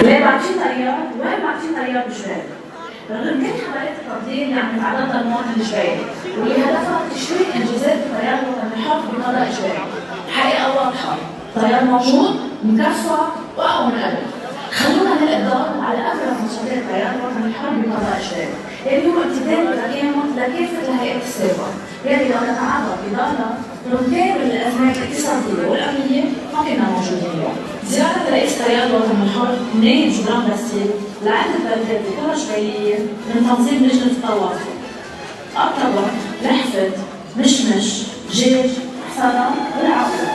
ليه بعطيه طريقة؟ وين بعطيه طريقة بجبال؟ رغم كل حملات التطهير اللي عم يتعرض المواطن الجبالي واللي هدفها تشويه انجازات التيار الوطني الحر بقضاء اجباري، الحقيقة واضحة، التيار موجود، مكفى واقوى من قبل. خلونا نلقي الضوء على ابرز مشاريع التيار الوطني الحر بقضاء اجباري، اللي هو امتداد التكامل لكافة الهيئات السابقة، يلي لو نتعرض بضالة رغم كامل الازمات الاقتصادية والامنية ما كنا موجودين اليوم. زيارة رئيس التيار الوطني الحر نائب جبران باسيل لعدة بلدات بقرى جبالية من تنظيم لجنة التواصل. قطبة، لحفة، مشمش، جيج، حصانة والعقل.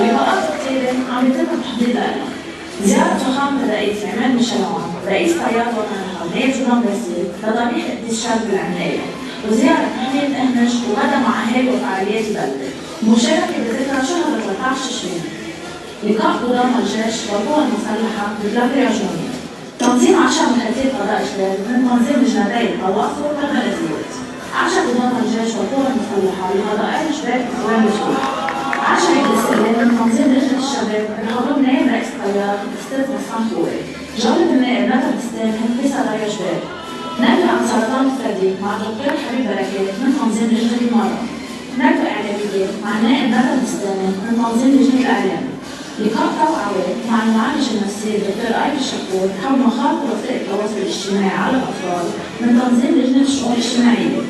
ولقاءات كثيرة عم يتم التحضير لها. زيارة فخامة الرئيس عماد مشلعون رئيس التيار الوطني الحر نائب جبران باسيل لضريح الاستشهاد بالعناية. وزيارة محمية أهمش وغدا مع أهالي وفعاليات البلدة. مشاركة بذكرى شهر 13 تشرين. لقاء قدام الجيش والقوى المسلحة ببلاد عجوني. تنظيم 10 مكاتب قضاء اجباري من تنظيم لجنتي التواصل والبلديات. 10 قضاة الجيش والقوى المسلحة لقضاء اجباري في دوام الجوع. 10 عيد الاستقلال من تنظيم لجنة الشباب بحضور نائب رئيس التيار الاستاذ بسام فوري. جولة النائب ندى بستان في سرايا جبال. نبذة عن سرطان الثدي مع الدكتور حبيب بركات من تنظيم لجنة المرأة. نبذة إعلامية مع النائب ندى بستان من تنظيم لجنة الإعلام. لقاء توعوي مع المعالج النفسي الدكتور ايمن شكور حول مخاطر وسائل التواصل الاجتماعي على الاطفال من تنظيم لجنه الشؤون الاجتماعيه.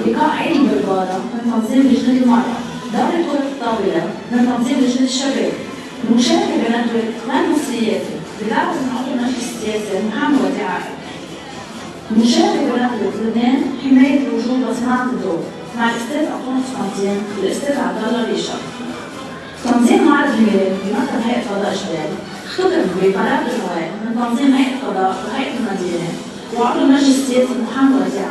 لقاء عيد بالبارة من تنظيم لجنه المراه. دورة كرة الطاوله من تنظيم لجنه الشباب. المشاركه بندوه من السياسي بدعوه من عضو المجلس السياسي محمد وديع. المشاركه بندوه لبنان حمايه الوجود وصناعه الضوء مع الاستاذ اطون قسطنطين والاستاذ عبد الله ريشه. تنظيم معرض الميلاد بمكتب هيئة قضاء جبال. اختتم بقرار الجواب من تنظيم هيئة القضاء وهيئة المدينة وعضو المجلس السياسي محمد وديع.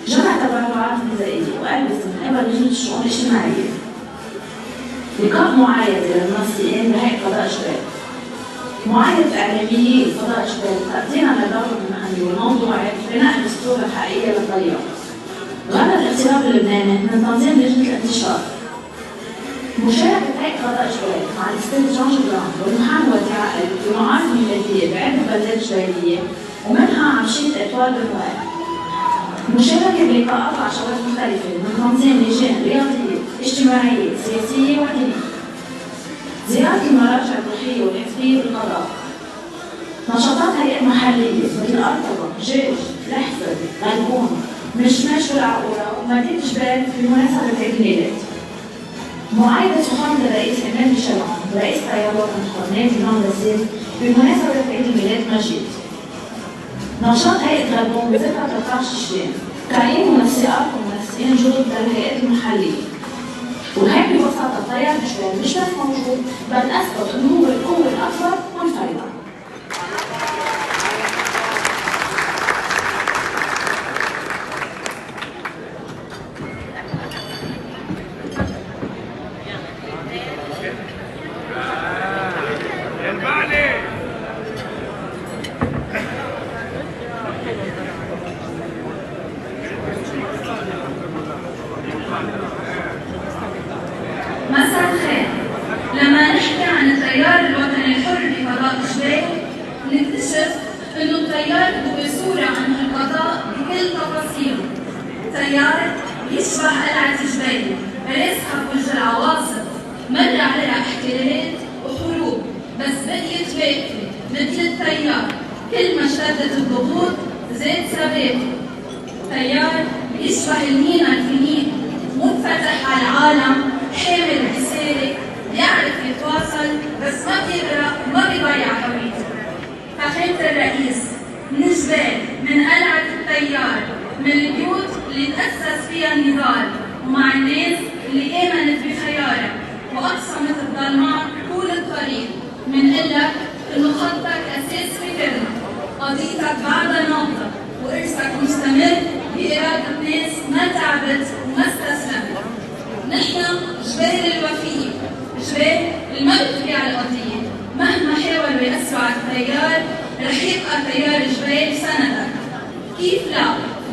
جمع تبرعات غذائية وألبسة من قبل لجنة الشؤون الاجتماعية. لقاء معايدة للمنسقين بهيئة قضاء جبال. معايدة إعلاميين قضاء جبال تقديما للدور المحلي والموضوعي بناء الدستور الحقيقية للطريق. غدا الاغتراب اللبناني من تنظيم لجنة الانتشار. مشاركة هيئة قضاء جبال مع الأستاذ جون جبران والمحامي وديع بمعارض ميلادية بعدة بلدات جبالية ومنها عمشية إطوال بالواد. مشاركة بلقاءات وعشرات مختلفة من تنظيم لجان رياضية، اجتماعية، سياسية ودينية. زيارة المراجع الروحية والحزبية بالقضاء. نشاطات هيئات محلية مثل أرطبة، جيج، لحفة، غلبون، مشماش والعقورة ومدينة جبال بمناسبة عيد الميلاد. معايدة فخامة الرئيس عماد مشلعون رئيس التيار الوطني الحر نائب جبران باسيل بمناسبة عيد الميلاد مجيد. نشاط هيئة غلبون بذكرى 13 تشرين. تعيين منسقات ومنسقين جدد للهيئات المحلية. وهيك ببساطة التيار جبال مش بس موجود بل أثبت إنه هو القوة الأكبر منفردة. مساء الخير. لما نحكي عن التيار الوطني الحر بقضاء جبال نكتشف انه التيار هو صورة عن القضاء بكل تفاصيله. تيار يشبه قلعة جبال راسخة بوجه العواصف، مر عليها احتلالات وحروب بس بقيت واقفة مثل التيار، كل ما اشتدت الضغوط زاد ثباته. تيار يشبه المينا الفنين منفتح على العالم، حامل رسالة، بيعرف يتواصل بس ما بيغرق وما بيضيع هويته. فخامة الرئيس من جبال، من قلعة التيار، من البيوت اللي تأسس فيها النضال، ومع الناس اللي آمنت بخيارك وأقسمت يبقى تيار جبيل سندك. كيف لا؟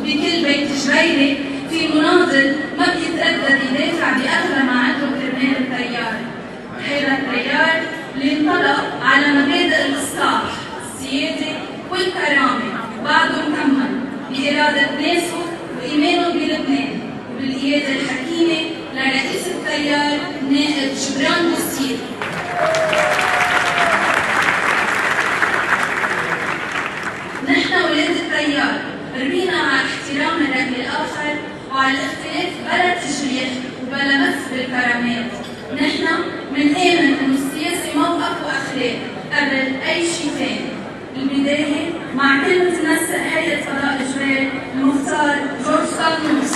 بكل بيت جبيلي في مناضل ما بيتردد يدافع بأغلى ما عنده كرمال التيار. هذا التيار اللي انطلق على مبادئ الإصلاح، السيادة والكرامة، بعده مكمل بإرادة ناسه وإيمانه بلبنان وبالقيادة الحكيمة لرئيس التيار نائب جبران بوسيل. نحن ولاد التيار ربينا على احترام الرأي الآخر وعلى الاختلاف بلا تجريح وبلا مس بالكرامات. نحن منآمن إنه السياسة موقف وأخلاق قبل أي شيء ثاني. البداية مع كلمة تنسق هيئة فضاء جبال المختار جورج صالونوس.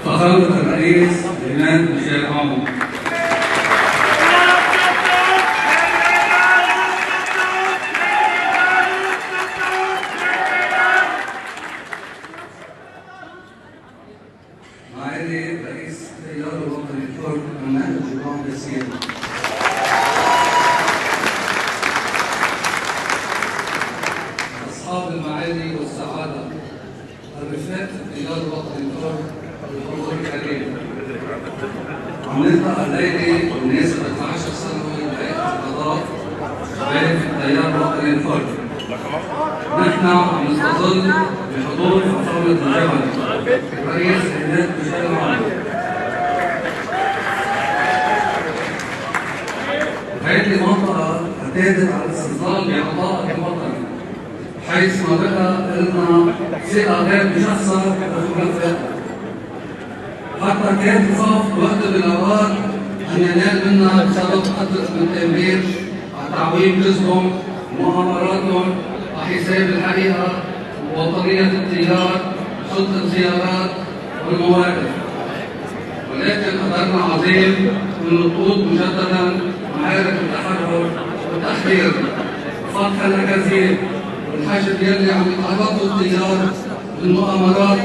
فخامة الرئيس إيمان ميشيل عمر. معالي رئيس التيار الوطني الحر النائب جبران بوسيل. أصحاب المعالي والسعادة، الرفاق التيار الوطني الحر الحضور الكريم. عم نلتقى الليلة بمناسبة 12 سنوي لهيئة القضاء شباب التيار الوطني الحر. نحن عم نستظل بحضور فخامة الجبل رئيس إيمان ميشيل عمر. هذه المنطقة اعتادت على الاستظلال بعطاء الوطن، حيث ما بقى لنا ثقة غير مشخصة ومكافأة. حتى كان تخاف وقت من الأوقات أن ينال منا بسبب قدر من التأمين على تعويض جزءهم ومؤامراتهم على حساب الحقيقة ووطنية التيار وسلطة الزيارات والمواقف. ولكن قدرنا عظيم من نقود مجددا معارك التحرر والتحرير وفتح الأكاذيب والحشد يلي عم يتعرضوا التيار من مؤامرات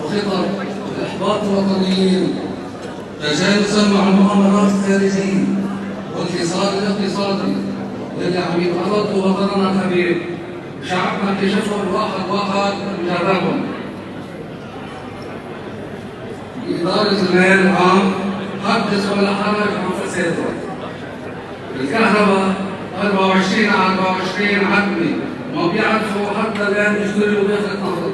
وخطط إحباط الوطنيين، تجاوزا مع المؤامرات الخارجية والحصار الاقتصادي اللي عم يتعرضوا وطننا الحبيب وشعبنا اكتشفهم واحد واحد وجربهم. إدارة المال العام حدث ولا حرج عن فساده. الكهرباء 24 على 24 عتمة، ما بيعرفوا حتى الآن يشتروا بيخة نهضة.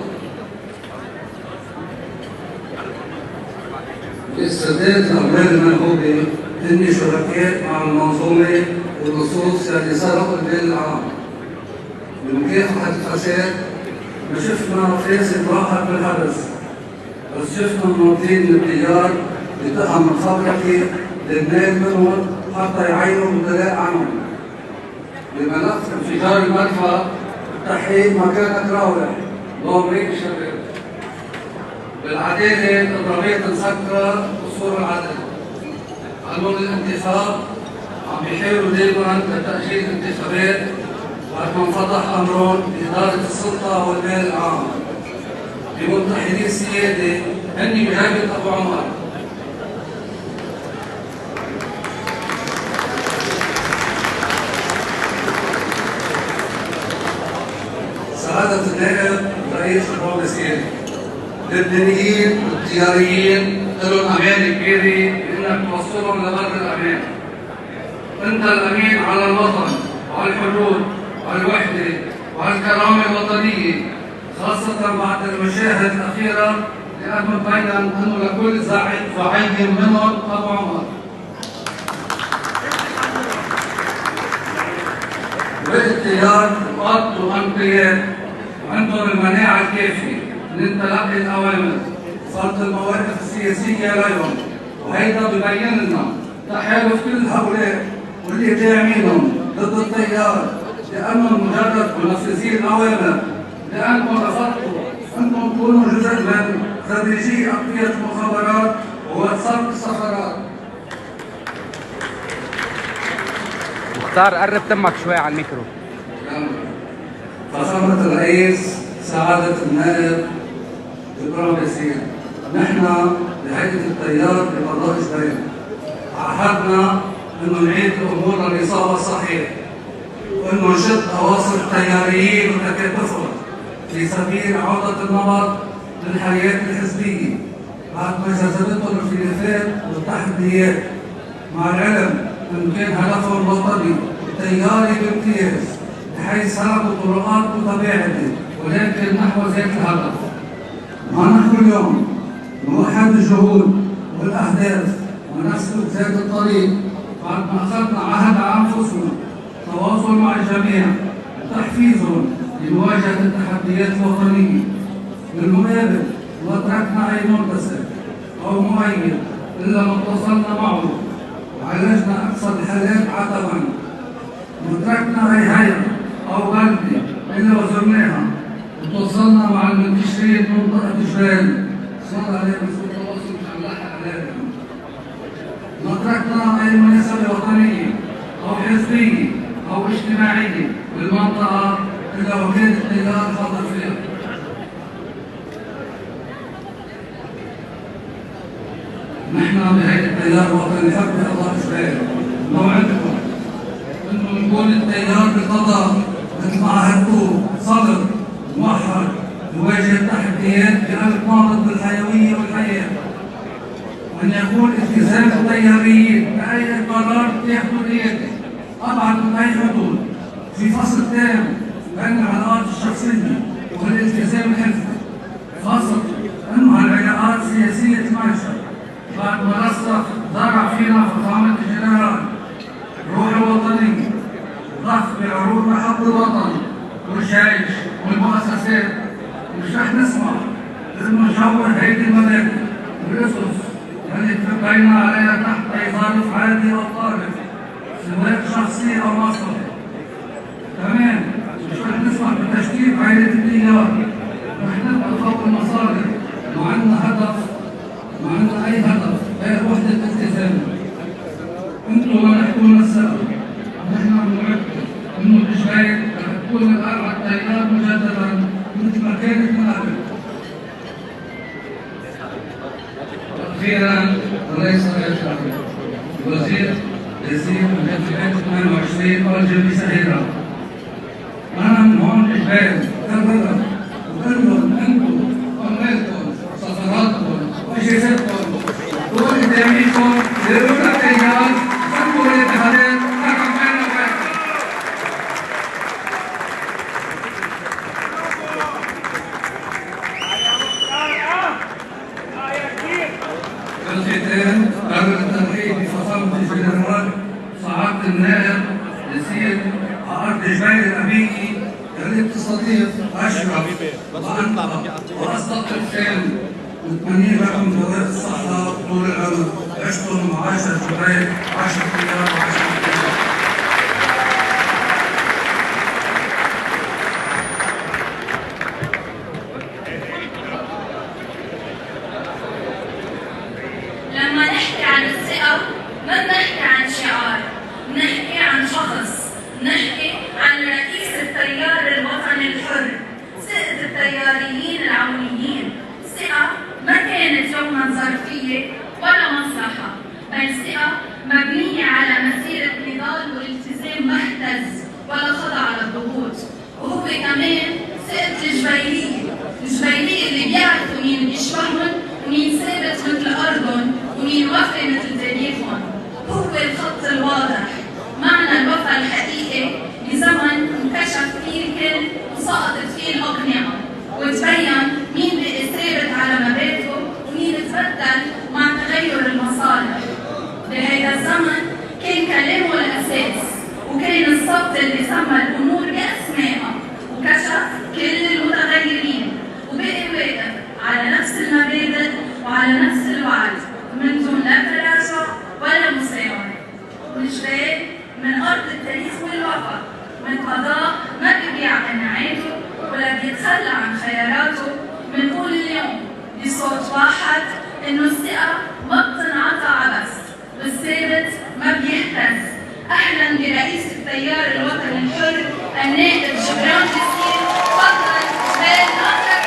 السداد الأموال المنهوبة هن شركاء مع المنظومة والنصوص اللي سرقوا المال العام. بمكافحة الفساد ما شفنا فاسد واحد بالحبس، بس شفنا مناطين من التجار بتهم الخبرة للمال منهم حتى يعينوا الدلاء عنهم. بملف انفجار المدفع التحقيق ما كانت راولة، اللهم هيك شباب. بالعدالة الضربية مسكرة وصول العدل. قانون الانتخاب عم بيحاولوا دائما بتأجيل الانتخابات وقت ما انفتح أمرهم بإدارة السلطة والمال العام. بمنتحلي السيادة هن بهيبة أبو عمر. سعادة النائب رئيس جبران بوسيل، اللبنانيين والتياريين لهم أمانة كبيرة بإنك توصلهم لبر الأمان. أنت الأمين على الوطن وعلى الحدود وعلى الوحدة وعلى الكرامة الوطنية، خاصة بعد المشاهد الأخيرة لأنه بين أنه لكل زعيم وعين منهم أبو عمر. باقي التيار قاد وأنقياء وعندهم المناعة الكافية من تلقي الأوامر وفرض المواقف السياسية لهم، وهيدا ببين لنا تحالف كل هؤلاء واللي داعمينهم ضد التيار لأنهم مجرد منفذين أوامر، لأنكم رفضتوا أنكم تكونوا جزء من خريجي أقضية المخابرات وسرق السفارات. مختار قرب تمك شوي على الميكرو. فخامة الرئيس سعادة النائب إبراهيم ياسين، نحن بهيئة التيار بقضاء جبال عهدنا انه نعيد الامور للنصاب الصحيح، وانه نشد اواصر التياريين وتكاتفهم في سبيل عودة النمط للحياة الحزبية بعد ما جذبته الخلافات والتحديات، مع العلم انه كان هدفهم وطني وتياري بامتياز بحيث سلكوا طرقات متباعدة ولكن نحو ذات الهدف. ونحن اليوم نوحد الجهود والاهداف ونسلك ذات الطريق بعد ما اخذنا عهد على انفسنا التواصل مع الجميع وتحفيزهم لمواجهه التحديات الوطنيه. بالمقابل ما تركنا اي منتصر او مؤيد الا ما اتصلنا معه وعالجنا اكثر الحالات عتبا، ما تركنا اي هيئه او بلده الا وزرناها وتواصلنا مع المنتشرين من منطقه جبال صار عليهم سوء التواصل مع نلاحق عليهم. ما تركنا اي مناسبه وطنيه او حزبيه او اجتماعيه بالمنطقه الا وكان التيار حاضر فيها. نحن بهيئه التيار الوطني الحق بقضاء جبال نوعدكم انه نكون التيار بالقضاء مثل ما عهدتوه صلب موحد يواجه التحديات بقلب نابض بالحيويه والحياه، وأن يكون التزام التياريين بأي قرار تاخذوا الريادة أبعد من أي حدود في فصل تام بين العلاقات الشخصية والالتزام الحزبي، خاصة أنه هالعلاقات سياسية المعيشة بعد ما رسخ زرع فينا فخامة الجنرال الروح الوطنية وضخ بعروض محب الوطن والجيش والمؤسسات. مش رح نسمع لأنه نشوه هيدي المبادئ والأسس التي اتفقنا عليها تحت أي ظرف عادي أو طارئ سواء شخصي أو مصلحي. كمان مش رح نسمح بتشكيل عائلة التيار، رح نبقى فوق المصالح وعندنا هدف، وعندنا أي هدف غير وحدة الالتزام. انتم منحتونا السبب، نحن بنوعدكم انه بجبال رح تكون الاربع التيار مجددا مثل ما كانت من قبل. أخيرا الرئيس الوزير يزيد من انتخابات 28 أرجو بسهيرة. أنا من هون جبال كالرضا وكلهم أنتم أموالكم سفراتكم وأجهزتكم وقداميكم لرؤى التيار خلوا الاتحادات تقع بين وبين. بالختام قرر التنقيب بفخامة الجنرال سعادة النائب ياسين على أرض جبال الأميني التي تستضيف أشرف وأصدق الخير. نتمنى لكم دوام الصحة وطول العمر، عشتم وعاشت جبال 10 أيام و10 أيام. لما نحكي عن الثقة ما بنحكي عن شعار، بنحكي عن شخص، بنحكي عن رئيس التيار الوطني الحر، ثقة التياريين العونيين. ثقة ما كانت يوما ظرفية ولا مصلحة، بل ثقة مبنية على مسيرة نضال والتزام ما اهتز ولا خضع للضغوط. وهو كمان ثقة الجبيلية اللي بيعرفوا مين بيشبههم ومين ثابت مثل أرضهم ومين وفي مثل تاريخهم. هو الخط الواضح، معنى الوفا الحقيقي بزمن انكشف فيه الكل وسقطت فيه الأقنعة، وتبين مين بقي ثابت على مبادئه ومين تبدل مع تغير المصالح. بهذا الزمن كان كلامه الأساس، وكان الصوت اللي سمى الأمور بأسمائها وكشف كل المتغيرين، وبقي واقف على نفس المبادئ وعلى نفس الوعد، من دون لا تراجع ولا مساومة. بصوت واحد إنه الثقة ما بتنعطى عبس، والثابت ما بيهتز. أهلا برئيس التيار الوطني الحر النائب جبران جسير. تفضل جبال ناطرك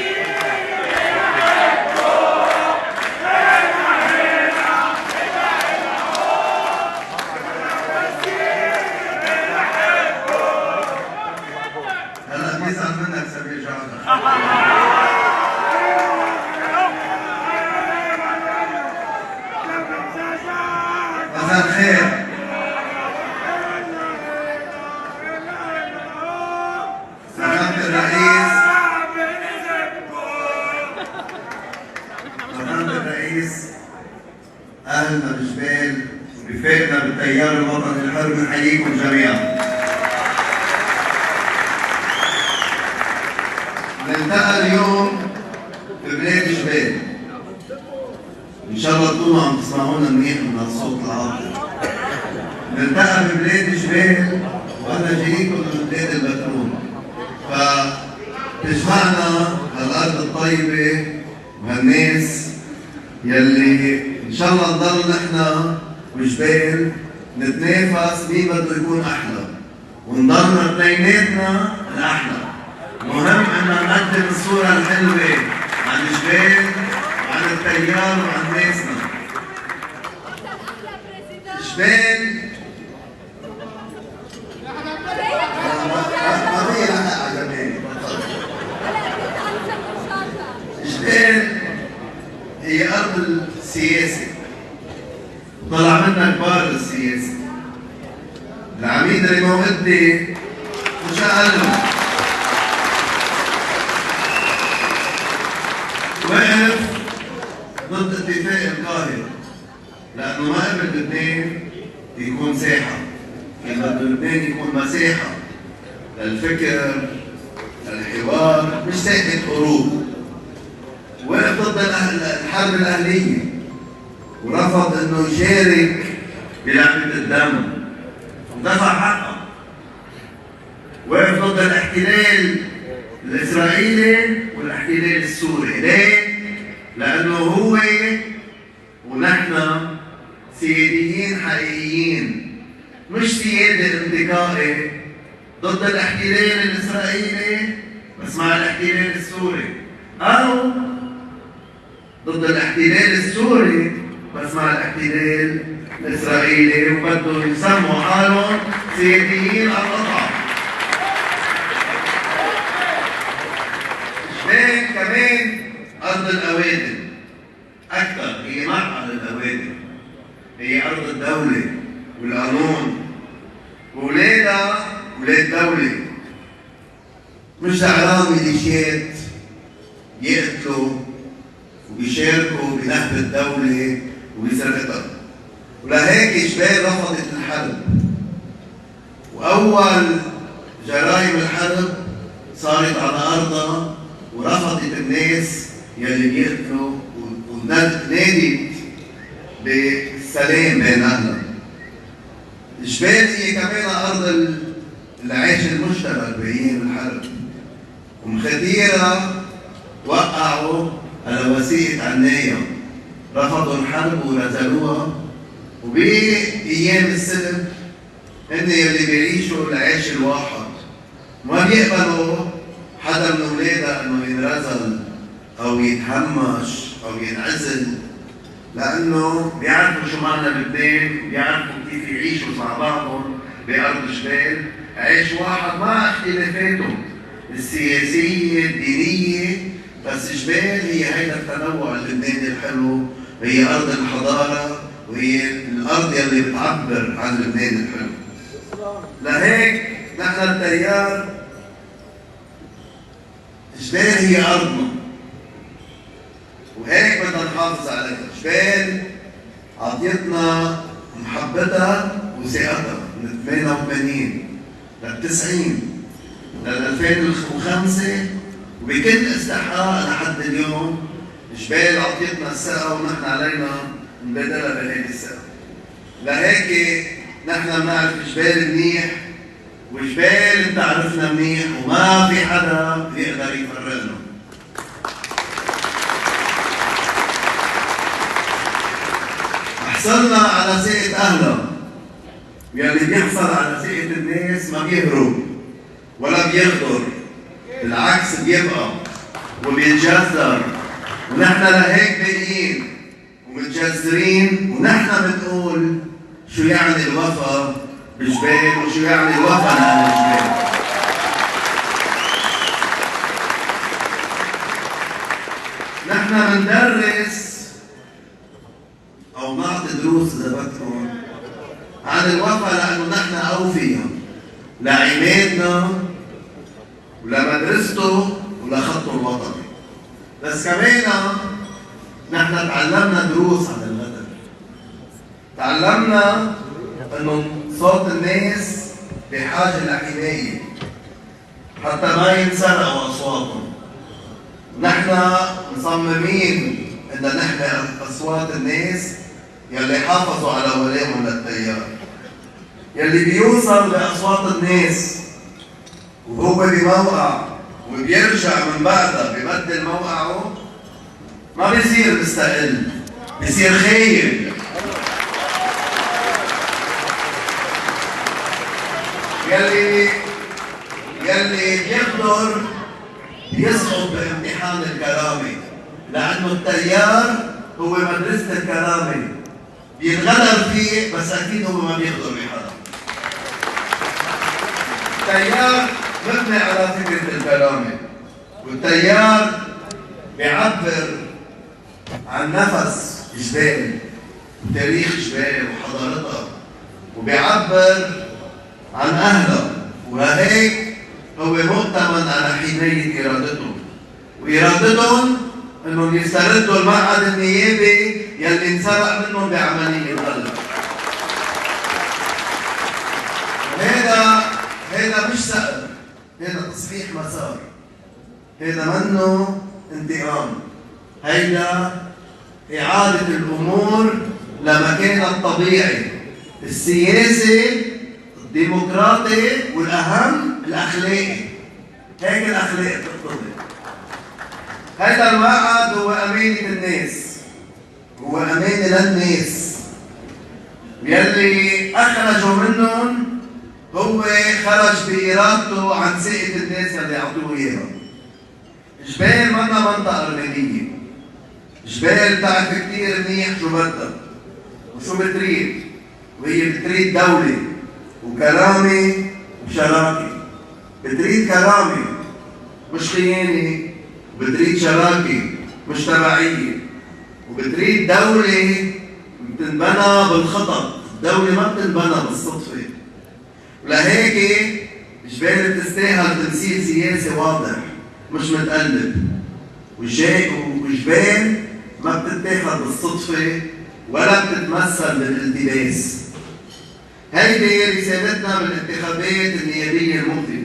إلنا. مساء الخير. سعادة الرئيس، أهلنا بجبال ورفاقنا بالتيار الوطني الحر، بنحييكم جميعا. نلتقى اليوم ببلاد جبال، إن شاء الله تكونوا عم تسمعونا منيح من الصوت العاطل. نلتقى ببلاد جبال وأنا جايكم من بلاد البترول، فتجمعنا هالأرض الطيبة وهالناس يلي إن شاء الله نضل نحن وجبال نتنافس مين بده يكون أحلى، ونضلنا اثنيناتنا الأحلى. مهم إن نقدم الصورة الحلوة عن جبال وعن التيار وعن ناسنا. جبال جبال هي أرض السياسة، طلع منا كبار السياسة. العميد الموقدي مش أقل وقف ضد اتفاق القاهرة، لأنه ما قبل لبنان يكون ساحة، كان بده لبنان يكون مساحة للفكر، للحوار، مش ساحة حروب. وقف ضد الحرب الأهلية ورفض إنه يشارك بلعبة الدم ودفع حقه. وقف ضد الاحتلال الإسرائيلي والاحتلال السوري. ليه؟ لأنه هو ونحن سياديين حقيقيين، مش سيادة انتقائي ضد الاحتلال الإسرائيلي بس مع الاحتلال السوري، أو ضد الاحتلال السوري بس مع الاحتلال الإسرائيلي، وبده يسموا حالهم سياديين على القطعة. جبال كمان أرض الأوادم، أكثر هي معقل الأوادم، هي أرض الدولة والقانون، وولادها ولاد دولة، مش زعلان ميليشيات يقتلوا وبيشاركوا بنهب الدولة وبسرقتها. ولهيك جبال رفضت الحرب، وأول جرائم الحرب صارت على أرضها، ورفضت الناس يلي بيقتلوا ونادت بالسلام بين أهلها. جبال هي كمان أرض العيش المشترك بأيام الحرب، ومختيرة وقعوا على وثيقة عناية، رفضوا الحرب ونزلوها. وبأيام السلم هن يلي بيعيشوا العيش الواحد، ما بيقبلوا حدا من أولادها إنه ينرزل أو يتهمش أو ينعزل، لأنه بيعرفوا شو معنى لبنان، بيعرفوا كيف يعيشوا مع بعضهم بأرض جبال، عيش واحد مع اختلافاتهم السياسية الدينية. بس جبال هي هيدا التنوع اللبناني الحلو، هي أرض الحضارة وهي الأرض يلي بتعبر عن لبنان الحلو. لهيك نحن التيار جبال هي أرضنا، وهيك بدنا نحافظ عليها. جبال عطيتنا محبتها وثقتها من 88 لل 90 لل 2005 وبكل استحقاق لحد اليوم. جبال عطيتنا الثقة ونحن علينا نبادلها بهذه الثقة. لهيك نحن بنعرف جبال منيح وجبال بتعرفنا منيح وما في حدا بيقدر يفرقنا. حصلنا على ثقة أهلها، واللي بيحصل على ثقة الناس ما بيهرب ولا بيغدر، بالعكس بيبقى وبيتجذر. ونحن لهيك باقيين ومتجذرين، ونحن بنقول شو يعني الوفا بجبال وشو يعني الوفا لأهل الجبال. نحن بندرس أو نعطي دروس إذا بدكم عن الوفا لأنه نحن أوفياء لعمادنا ولمدرسته ولخطه الوطني. بس كمان نحن تعلمنا دروس عن الغدر. تعلمنا انه صوت الناس بحاجه لحمايه حتى ما ينسرقوا اصواتهم. نحن مصممين ان نحمي اصوات الناس يلي حافظوا على ولائهم للتيار، يلي بيوصل لاصوات الناس وهو بموقع وبيرجع من بعدها ببدل موقعه، ما بيصير مستقل، بيصير خاين. يلي بيقدر يسقط بامتحان الكرامة، لأنه التيار هو مدرسة الكرامة، بينغدر فيه بس أكيد هو ما بيقدر بحدا. التيار مبني على فكرة الكرامة، والتيار بيعبر عن نفس جبال وتاريخ جبال وحضارتها، وبيعبر عن أهلها، وهيك هو مؤتمن على حماية إرادتهم، وإرادتهم إنهم يستردوا المعهد النيابي يلي انسرق منهم بعملية غلط. هذا مش سقف، هذا تصحيح مسار، هذا منه انتقام، هيدا إعادة الأمور لمكانها الطبيعي السياسي الديمقراطي والأهم الأخلاقي. هيك الأخلاق تقتضي. هيدا المعهد هو أمانة الناس، هو أمانة للناس، يلي أخرجوا منهم هو خرج بإرادته عن ثقة الناس اللي أعطوه إياها. جبال منا منطقة أرمينية، جبال بتعرف كتير منيح شو بدها وشو بتريد، وهي بتريد دولة وكرامة وشراكة. بتريد كرامة مش خيانة، وبتريد شراكة مش تبعية، وبتريد دولة بتنبنى بالخطط، الدولة ما بتنبنى بالصدفة. ولهيك جبال بتستاهل تمثيل سياسي واضح مش متقلب، وجبال ما بتتاخد بالصدفة ولا بتتمثل بالالتباس. هيدي رسالتنا بالانتخابات النيابية المقبلة.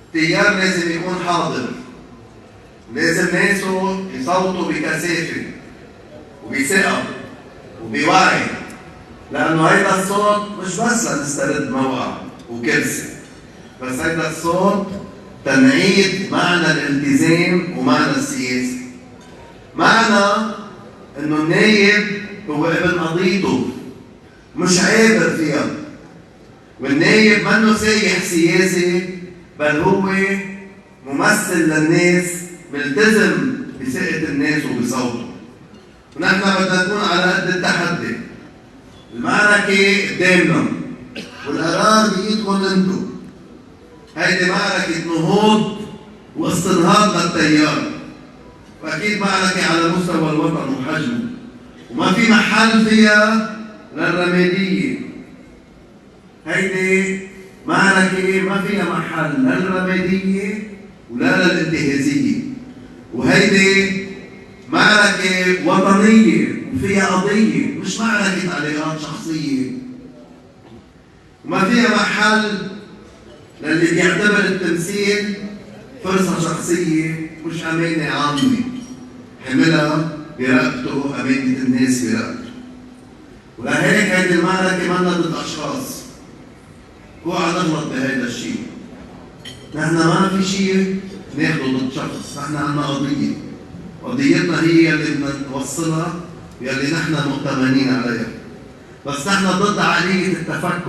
التيار لازم يكون حاضر، لازم ناسه يصوتوا بكثافة وبثقة وبوعي، لأنه هيدا الصوت مش بس لنسترد موقع وكرسي، بس هيدا الصوت تنعيد معنى الالتزام ومعنى السياسي. معنى انه النايب هو ابن قضيته مش عابر فيها، والنايب منه سايح سياسي بل هو ممثل للناس ملتزم بثقة الناس وبصوته. ونحن بدنا نكون على قد التحدي. المعركة قدامنا والقرار بإيدكم انتم. هيدي معركة نهوض واستنهاض للتيار، واكيد معركة على مستوى الوطن وحجمه. وما في محل فيها للرمادية. هيدي معركة ما فيها محل للرمادية ولا للانتهازية، وهيدي معركة وطنية وفيها قضية، مش معركة تعليقات شخصية. وما فيها محل للي بيعتبر التمثيل فرصة شخصية مش أمانة عامة حملها برقبته أمانة الناس برقبته. ولهيك هيدي المعركة منا ضد أشخاص. اوعى نغلط بهذا الشيء. نحن ما في شيء ناخده ضد شخص، نحن عندنا قضية. قضيتنا هي اللي بدنا نوصلها يلي نحن مؤتمنين عليها. بس نحن ضد عقلية التفكك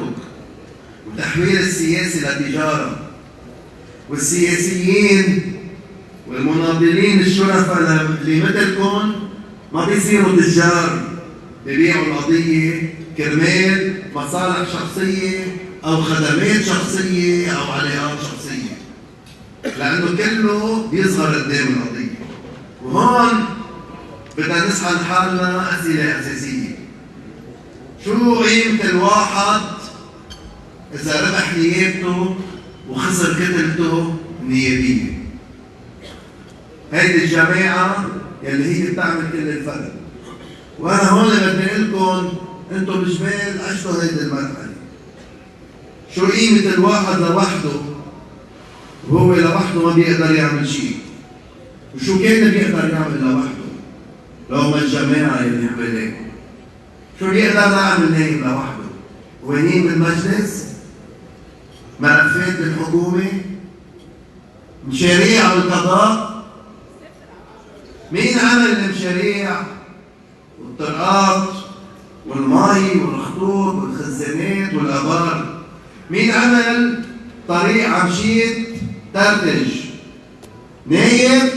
وتحويل السياسي لتجارة. والسياسيين والمناضلين الشرفاء اللي مثلكم ما بيصيروا تجار ببيعوا القضية كرمال مصالح شخصية أو خدمات شخصية أو علاقات شخصية، لأنه كله بيصغر قدام القضية. وهون بدنا نسأل حالنا أسئلة أساسية. شو قيمة الواحد إذا ربح نيابته وخسر كتلته النيابية؟ هيدي الجماعة يلي هي بتعمل كل الفرق. وأنا هون بدي أقول لكم أنتم بجبال عشتوا هيدي المرحلة. شو قيمة الواحد لوحده وهو لوحده ما بيقدر يعمل شيء؟ وشو كان بيقدر يعمل لوحده لو ما الجماعة اللي حواليه؟ شو بيقدر يعمل نايم لوحده؟ وينين بالمجلس؟ ملفات بالحكومة؟ مشاريع بالقضاء؟ مين عمل المشاريع والطرقات والمي والخطوط والخزانات والآبار؟ مين عمل طريق عمشيت ترتج؟ نايب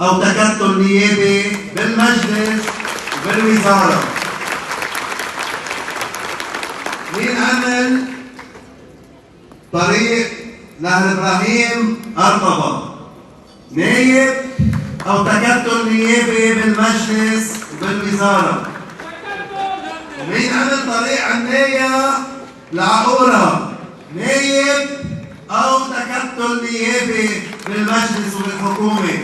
أو تكتل نيابي بالمجلس وبالوزارة؟ مين عمل طريق نهر إبراهيم أرطبة؟ نايب أو تكتل نيابي بالمجلس وبالوزارة؟ ومين عمل طريق عناية لعقورة؟ نايب أو تكتل نيابي بالمجلس وبالحكومة؟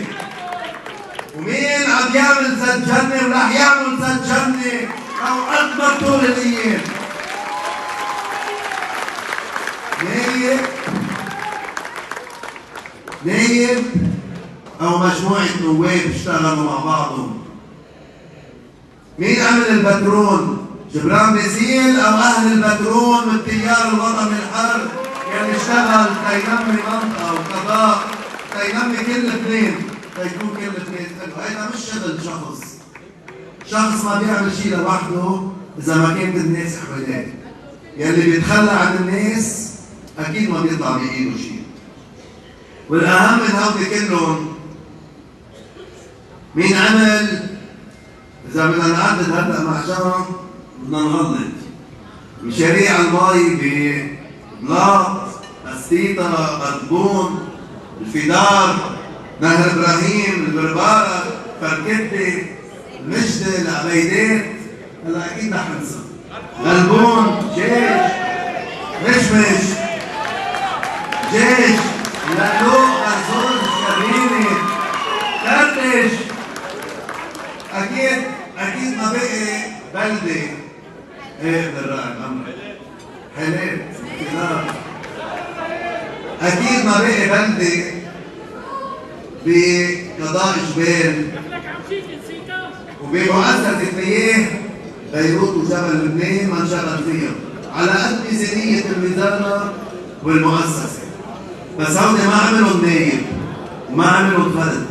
ومين عم يعمل سد جنة ورح يعمل سد جنة أو أكبر طول الأيام؟ نايب أو مجموعة نواب اشتغلوا مع بعضهم؟ مين عمل البترون؟ جبران باسيل أو أهل البترون والتيار الوطني الحر يلي اشتغل تينمي منطقة وقضاء تينمي كل اثنين تيكون كل اثنين حلو. هيدا مش شغل شخص. شخص ما بيعمل شيء لوحده إذا ما كانت الناس حواليه. يلي بيتخلى عن الناس أكيد ما بيطلع بإيده شيء. والأهم من هودي كلهم مين عمل؟ إذا بدنا نعدد هلا مع جمع بدنا نغلط. مشاريع المي ببلاط، أستيطة، أردون، الفدار، نهر إبراهيم، البربارة، فركتة، المجدة، العبيدات، هلا أكيد رح ننسى. غلبون، جيش، مشمش، جيش، لقلوق، غرزون، سريني، كرتش. أكيد ما بقي بلدة ايه بالرأي أمرك حلال كلام. أكيد ما بقي بلدة بقضاء جبال وبمؤسسة مياه بيروت وجبل لبنان ما انشغل فيها على قد ميزانية الوزارة والمؤسسة. بس هودي ما عملوا نايب وما عملوا فرد،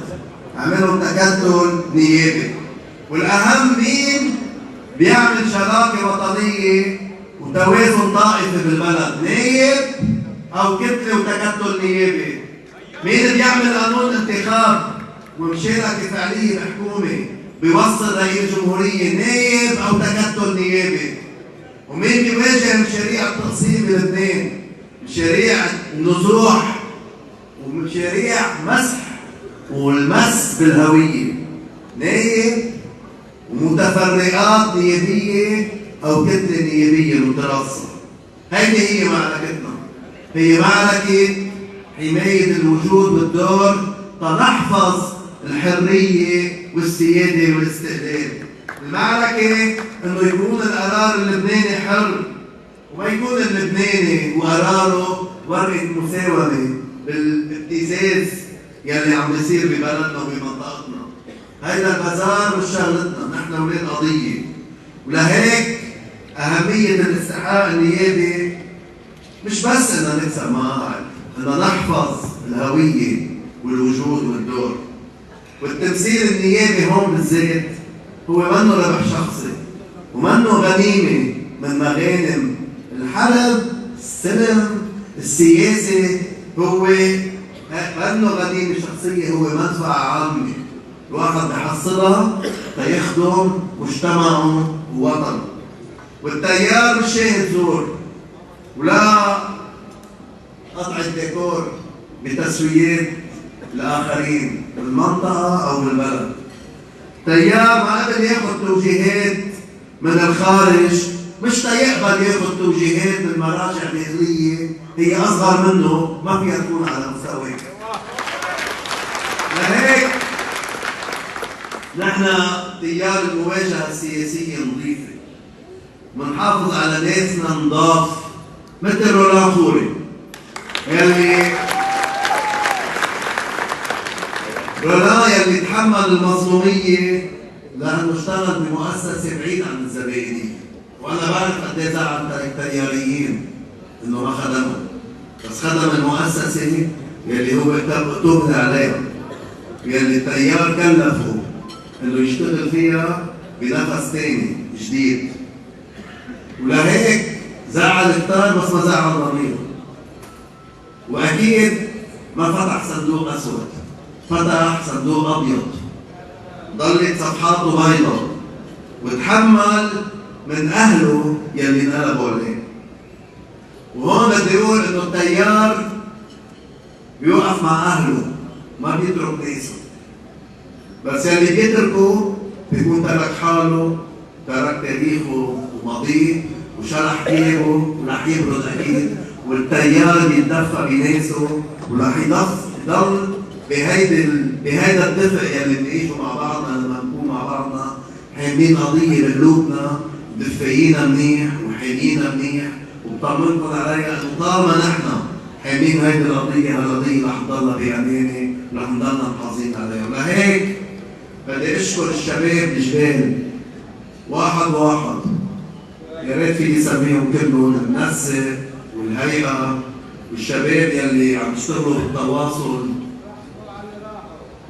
عملوا تكتل نيابي. والأهم مين بيعمل شراكة وطنية وتوازن طائفي بالبلد؟ نايب أو كتلة وتكتل نيابي؟ مين بيعمل قانون انتخاب ومشاركة فعلية بحكومة بيوصل رئيس جمهورية؟ نايب أو تكتل نيابي؟ ومين بيواجه مشاريع التقسيم بلبنان؟ مشاريع النزوح ومشاريع مسح والمس بالهوية؟ نايب ومتفرقات نيابية أو كتلة نيابية مترصة. هيدي هي معركتنا، هي معركة حماية الوجود والدور تنحفظ الحرية والسيادة والاستقلال. المعركة إنه يكون القرار اللبناني حر وما يكون اللبناني وقراره ورقة مساومة بالابتزاز يلي عم بيصير ببلدنا وبمنطقتنا. هيدا البازار مش شغلتنا، نحن ولاد قضية. ولهيك أهمية الاستحقاق النيابي مش بس إننا نكسر مقاعد، إننا نحفظ الهوية والوجود والدور. والتمثيل النيابي هون بالذات هو منه ربح شخصي ومنه غنيمة من مغانم الحرب، السلم، السياسة، هو منه غنيمة شخصية، هو منفعة عامة الواحد بحصلها ليخدم مجتمعه ووطنه. والتيار مش شاهد زور ولا قطعة ديكور بتسويات الآخرين بالمنطقة أو بالبلد. تيار ما قبل ياخذ توجيهات من الخارج، مش تيقبل ياخذ توجيهات من مراجع داخلية هي أصغر منه ما فيها تكون على مستواه. لهيك نحن تيار المواجهة السياسية نظيفة، منحافظ على ناسنا نضاف مثل رولان خوري يلي تحمل المظلومية لأنه اشتغل بمؤسسة بعيد عن الزبائنية. وأنا بعرف قد ايه زعل التياريين إنه ما خدموا، بس خدم المؤسسة يلي هو تبنى عليها، يلي التيار كلفه إنه يشتغل فيها بنفس تاني جديد. ولهيك زعل كتار بس ما زعل ضميره. وأكيد ما فتح صندوق أسود، فتح صندوق أبيض، ضلت صفحاته بيضاء، وتحمل من أهله يلي انقلبوا عليه. وهون بدي أقول إنه التيار بيوقف مع أهله ما بيترك ناسه، بس يلي بيتركه بيكون ترك حاله، ترك تاريخه وماضيه وشرح كيفه ورح يبرد أكيد. والتيار بيتدفى بناسه ورح يضل بهيدا الدفء يلي بنعيشه مع بعضنا لما نكون مع بعضنا حاملين قضية بقلوبنا، مدفيينا منيح وحامينا منيح وبطمنكم عليها انه طالما نحن حاملين هيدي القضية، هالقضية رح تضلها بأمانة ورح نضلنا محافظين عليها. ولهيك بدي اشكر الشباب الجبال واحد واحد، يا ريت فيني اسميهم كلهم، المنسق والهيئة والشباب يلي عم يشتغلوا بالتواصل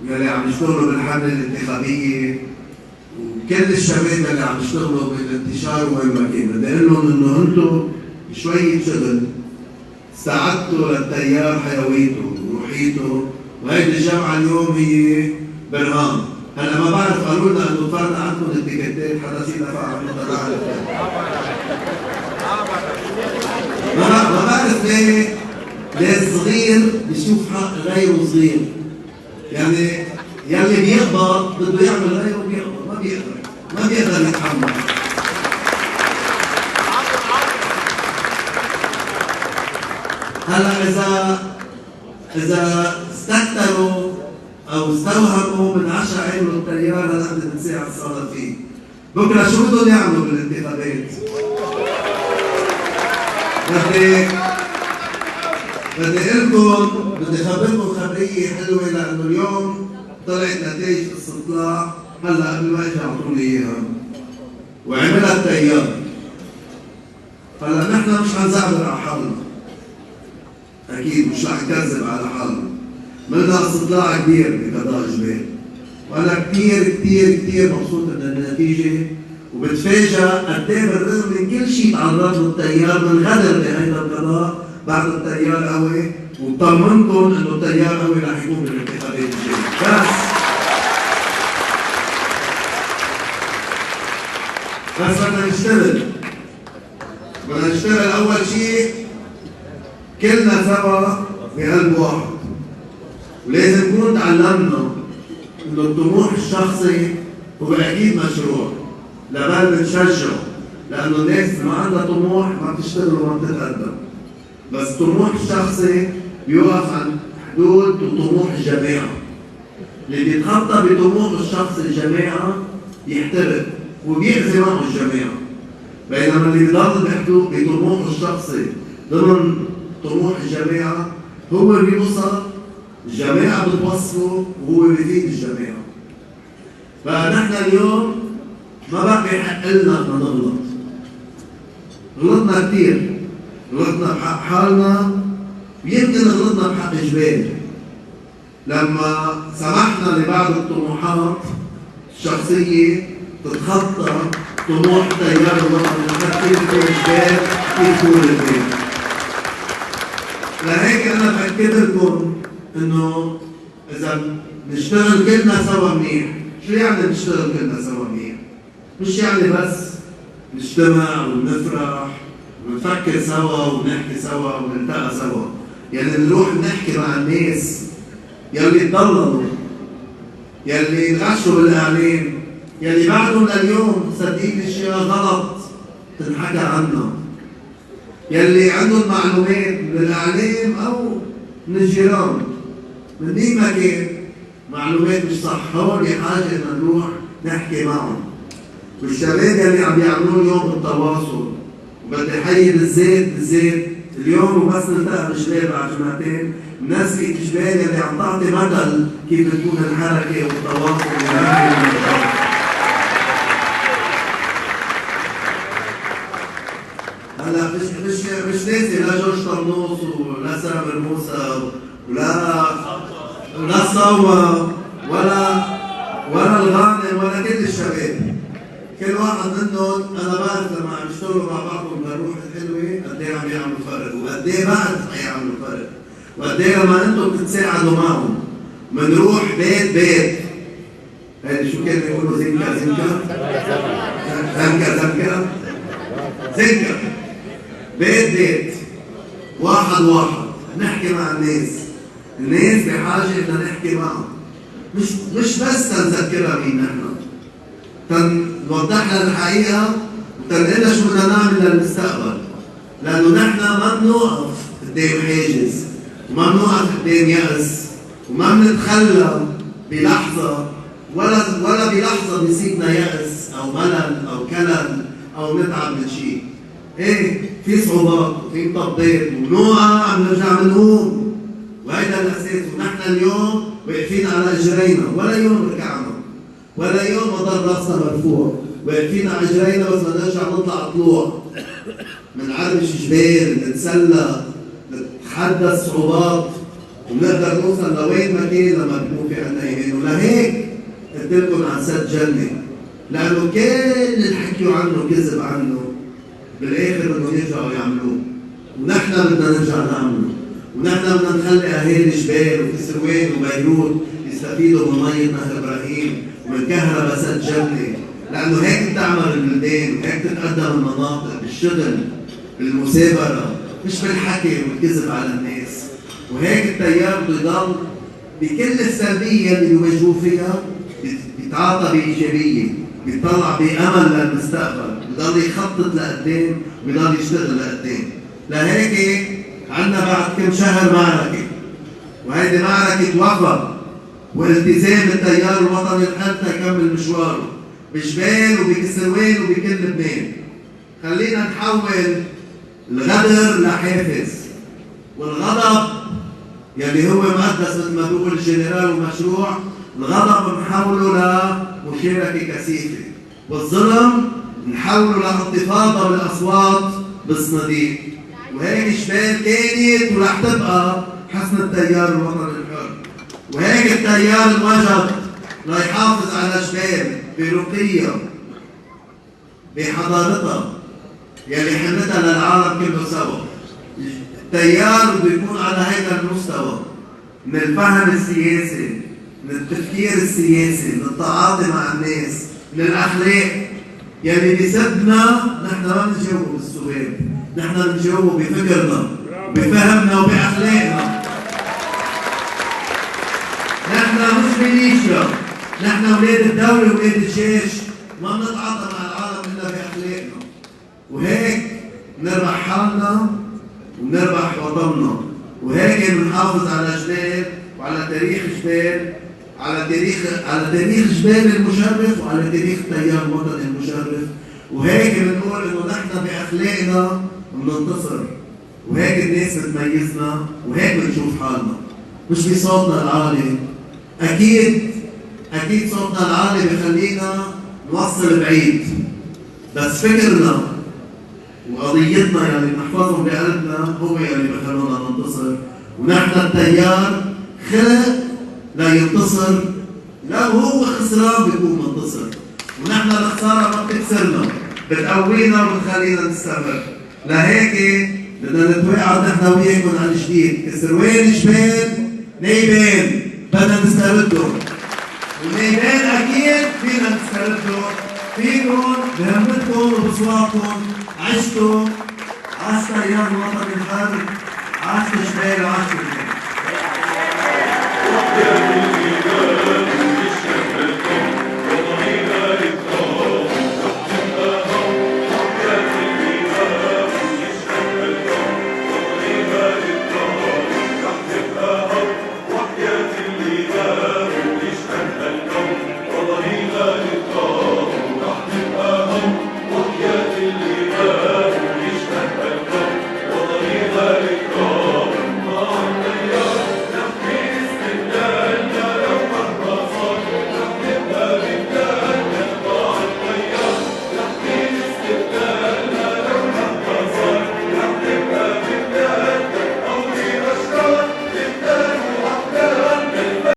يلي عم يشتغلوا بالحملة الانتخابية وكل الشباب يلي عم يشتغلوا بالانتشار وين ما كان. بدي اقول لهم انه انتم بشوية شغل ساعدتوا للتيار حيويته وروحيته، وهيدي الجامعة اليوم هي برهان. هلا ما بعرف قالوا لنا انه فرنا عندكم التيكيتات، حدا فينا دفع عنه ما بعرف ليه الصغير بيشوف حق غيره صغير، يعني يلي بيقبض بده يعمل غيره بيقبض، ما بيقدر يتحمل. هلا اذا استكتروا او استوهموا من 10 عملوا التيار هلا بدنا نساعد صار فيه. بكره شو بدهم يعملوا بالانتخابات؟ بدي خبركم خبريه حلوه، لانه اليوم طلعت نتائج استطلاع هلا قبل ما اجي اعطوني اياها وعملها التيار. هلا نحن مش حنزعبر على حالنا، اكيد مش رح نكذب على حالنا. عملنا استطلاع كبير بقضاء جبال، وانا كثير مبسوط من النتيجه، وبتفاجئ قد ايه بالرغم من كل شيء تعرض له التيار من غدر بهيدا القضاء بعد التيار قوي، وبطمنكم انه التيار قوي رح يكون بالانتخابات الجايه. بس بدنا نشتغل اول شيء كلنا سوا بقلب واحد، ولازم نكون تعلمنا انه الطموح الشخصي هو أكيد مشروع لبال بنشجعه، لأنه الناس ما عندها طموح ما بتشتغل وما بتتقدم، بس طموح الشخصي بيوقف عند حدود وطموح الجماعة. اللي بيتخطى بطموح الشخص الجماعة يحترق وبيأذي معه الجماعة، بينما اللي بيضل بحدود بطموح الشخصي ضمن طموح الجماعة هو بيوصل، الجماعة بتوصله وهو بيفيد الجماعة. فنحن اليوم ما بقى بيحق لنا ان نغلط. غلطنا كثير، غلطنا بحق حالنا، ويمكن غلطنا بحق جبال لما سمحنا لبعض الطموحات الشخصية تتخطى طموح تيار الوطني كيف يكون جبال كيف يكون البيت. لهيك أنا بأكد لكم إنه إذا نشتغل كلنا سوا منيح. شو يعني نشتغل كلنا سوا منيح؟ مش يعني بس نجتمع ونفرح ونفكر سوا ونحكي سوا ونلتقى سوا، يعني نروح نحكي مع الناس يلي تضللوا، يلي انغشوا بالاعلام، يلي بعدهم لليوم مصدقين اشياء غلط تنحكى عنها، يلي عندهم معلومات من الاعلام او من الجيران، من مين ما كان معلومات مش صح، هون بحاجه ان نروح نحكي معهم. والشباب يلي عم يعملوه اليوم بالتواصل، وبدي احيي بالذات اليوم وبس نلتقى بالشباب بعد جمعتين، الناس في جبال يلي عم تعطي مثل كيف تكون الحركه والتواصل هلا مش ناسي لا جورج طرنوس ولا سامر موسى ولا صوى ولا الغانم ولا كل الشباب. كل واحد منهم انا بعرف لما عم يشتغلوا مع بعضهم بهالروح الحلوه قد ايه عم يعملوا فرق، وقد ايه بعد حيعملوا فرق، وقد ايه لما انتم بتتساعدوا معهم بنروح بيت هيدي شو كانوا يقولوا زنكة بيت واحد نحكي مع الناس بحاجه بدنا نحكي معهم، مش بس تنذكرها مين نحن، تنوضح لنا الحقيقة وتنقلنا شو بدنا نعمل للمستقبل، لأنه نحن ما بنوقف قدام حاجز وما بنوقف قدام يأس وما بنتخلى بلحظة ولا بلحظة بيصيبنا يأس أو ملل أو كلل أو نتعب من شيء. إيه في صعوبات وفي مطبات ونوقع بنرجع بنقوم، وهيدا الأساس. ونحن اليوم واقفين على إجرينا، ولا يوم ركعنا ولا يوم ما ضل راسنا مرفوع، واقفين على اجرينا بس بدنا نرجع نطلع طلوع، منعربش جبال، نتسلى، نتحدى الصعوبات، وبنقدر نوصل لوين ما كان لما بيكون في عندنا ايمان. ولهيك قلت لكم عن سد جنة، لأنه كل اللي حكيوا عنه كذب عنه بالآخر بدهم يرجعوا يعملوه، ونحن بدنا نرجع نعمله، ونحن بدنا نخلي أهالي جبال وكسروان وبيروت يستفيدوا من مية نهر إبراهيم ومن كهرباء سد جنة، لأنه هيك بتعمل البلدان، هيك تتقدم المناطق بالشغل بالمثابرة مش بالحكي والكذب على الناس. وهيك التيار بده يضل بكل السلبية اللي بيواجهوه فيها بيتعاطى بإيجابية، بيطلع بأمل للمستقبل، بيضل يخطط لقدام وبيضل يشتغل لقدام. لهيك عنا بعد كم شهر معركة، وهيدي معركة وفا والتزام التيار الوطني لحتى يكمل مشواره بجبال وبكسروان وبكل لبنان. خلينا نحول الغدر لحافز، والغضب يلي هو مقدس مثل ما بيقول الجنرال ومشروع، الغضب نحوله لمشاركة كثيفة، والظلم نحوله لانتفاضة بالاصوات بالصناديق. وهيك جبال كانت ورح تبقى حسن التيار الوطني الحر، وهيك التيار انوجد ليحافظ على جبال برقية بحضارتها يلي حملتها للعالم كله سوا. التيار بده يكون على هيدا المستوى من الفهم السياسي، من التفكير السياسي، من التعاطي مع الناس، من الاخلاق. يلي بيسبنا نحن ما بنجاوبه بالسؤال، نحن بنجاوبه بفكرنا وبفهمنا وباخلاقنا. نحن مش ميليشيا، نحن اولاد الدولة واولاد الجيش، ما بنتعاطى مع العالم الا باخلاقنا، وهيك بنربح حالنا وبنربح وطننا، وهيك بنحافظ على جبال وعلى تاريخ جبال، على تاريخ جبال المشرف وعلى تاريخ التيار الوطني المشرف، وهيك بنقول انه نحن باخلاقنا بننتصر، وهيك الناس بتميزنا، وهيك بنشوف حالنا، مش بصوتنا العالي. اكيد صوتنا العالي بخلينا نوصل بعيد، بس فكرنا وقضيتنا يلي بنحفظهم بقلبنا هو يلي بخلونا ننتصر، ونحن التيار خلق لينتصر، لو هو خسران بيكون منتصر، ونحن الخسارة ما بتكسرنا، بتقوينا وبتخلينا نستمر. لهيك بدنا نتواعد نحن وياكم عن جديد، كسروان جبال نيبان بدنا نسترده، والنيبان اكيد فينا نسترده، فيكم بهمتكم وبصواتكم عشتوا، عاش تيار الوطني الحر، عاش الجبال وعاش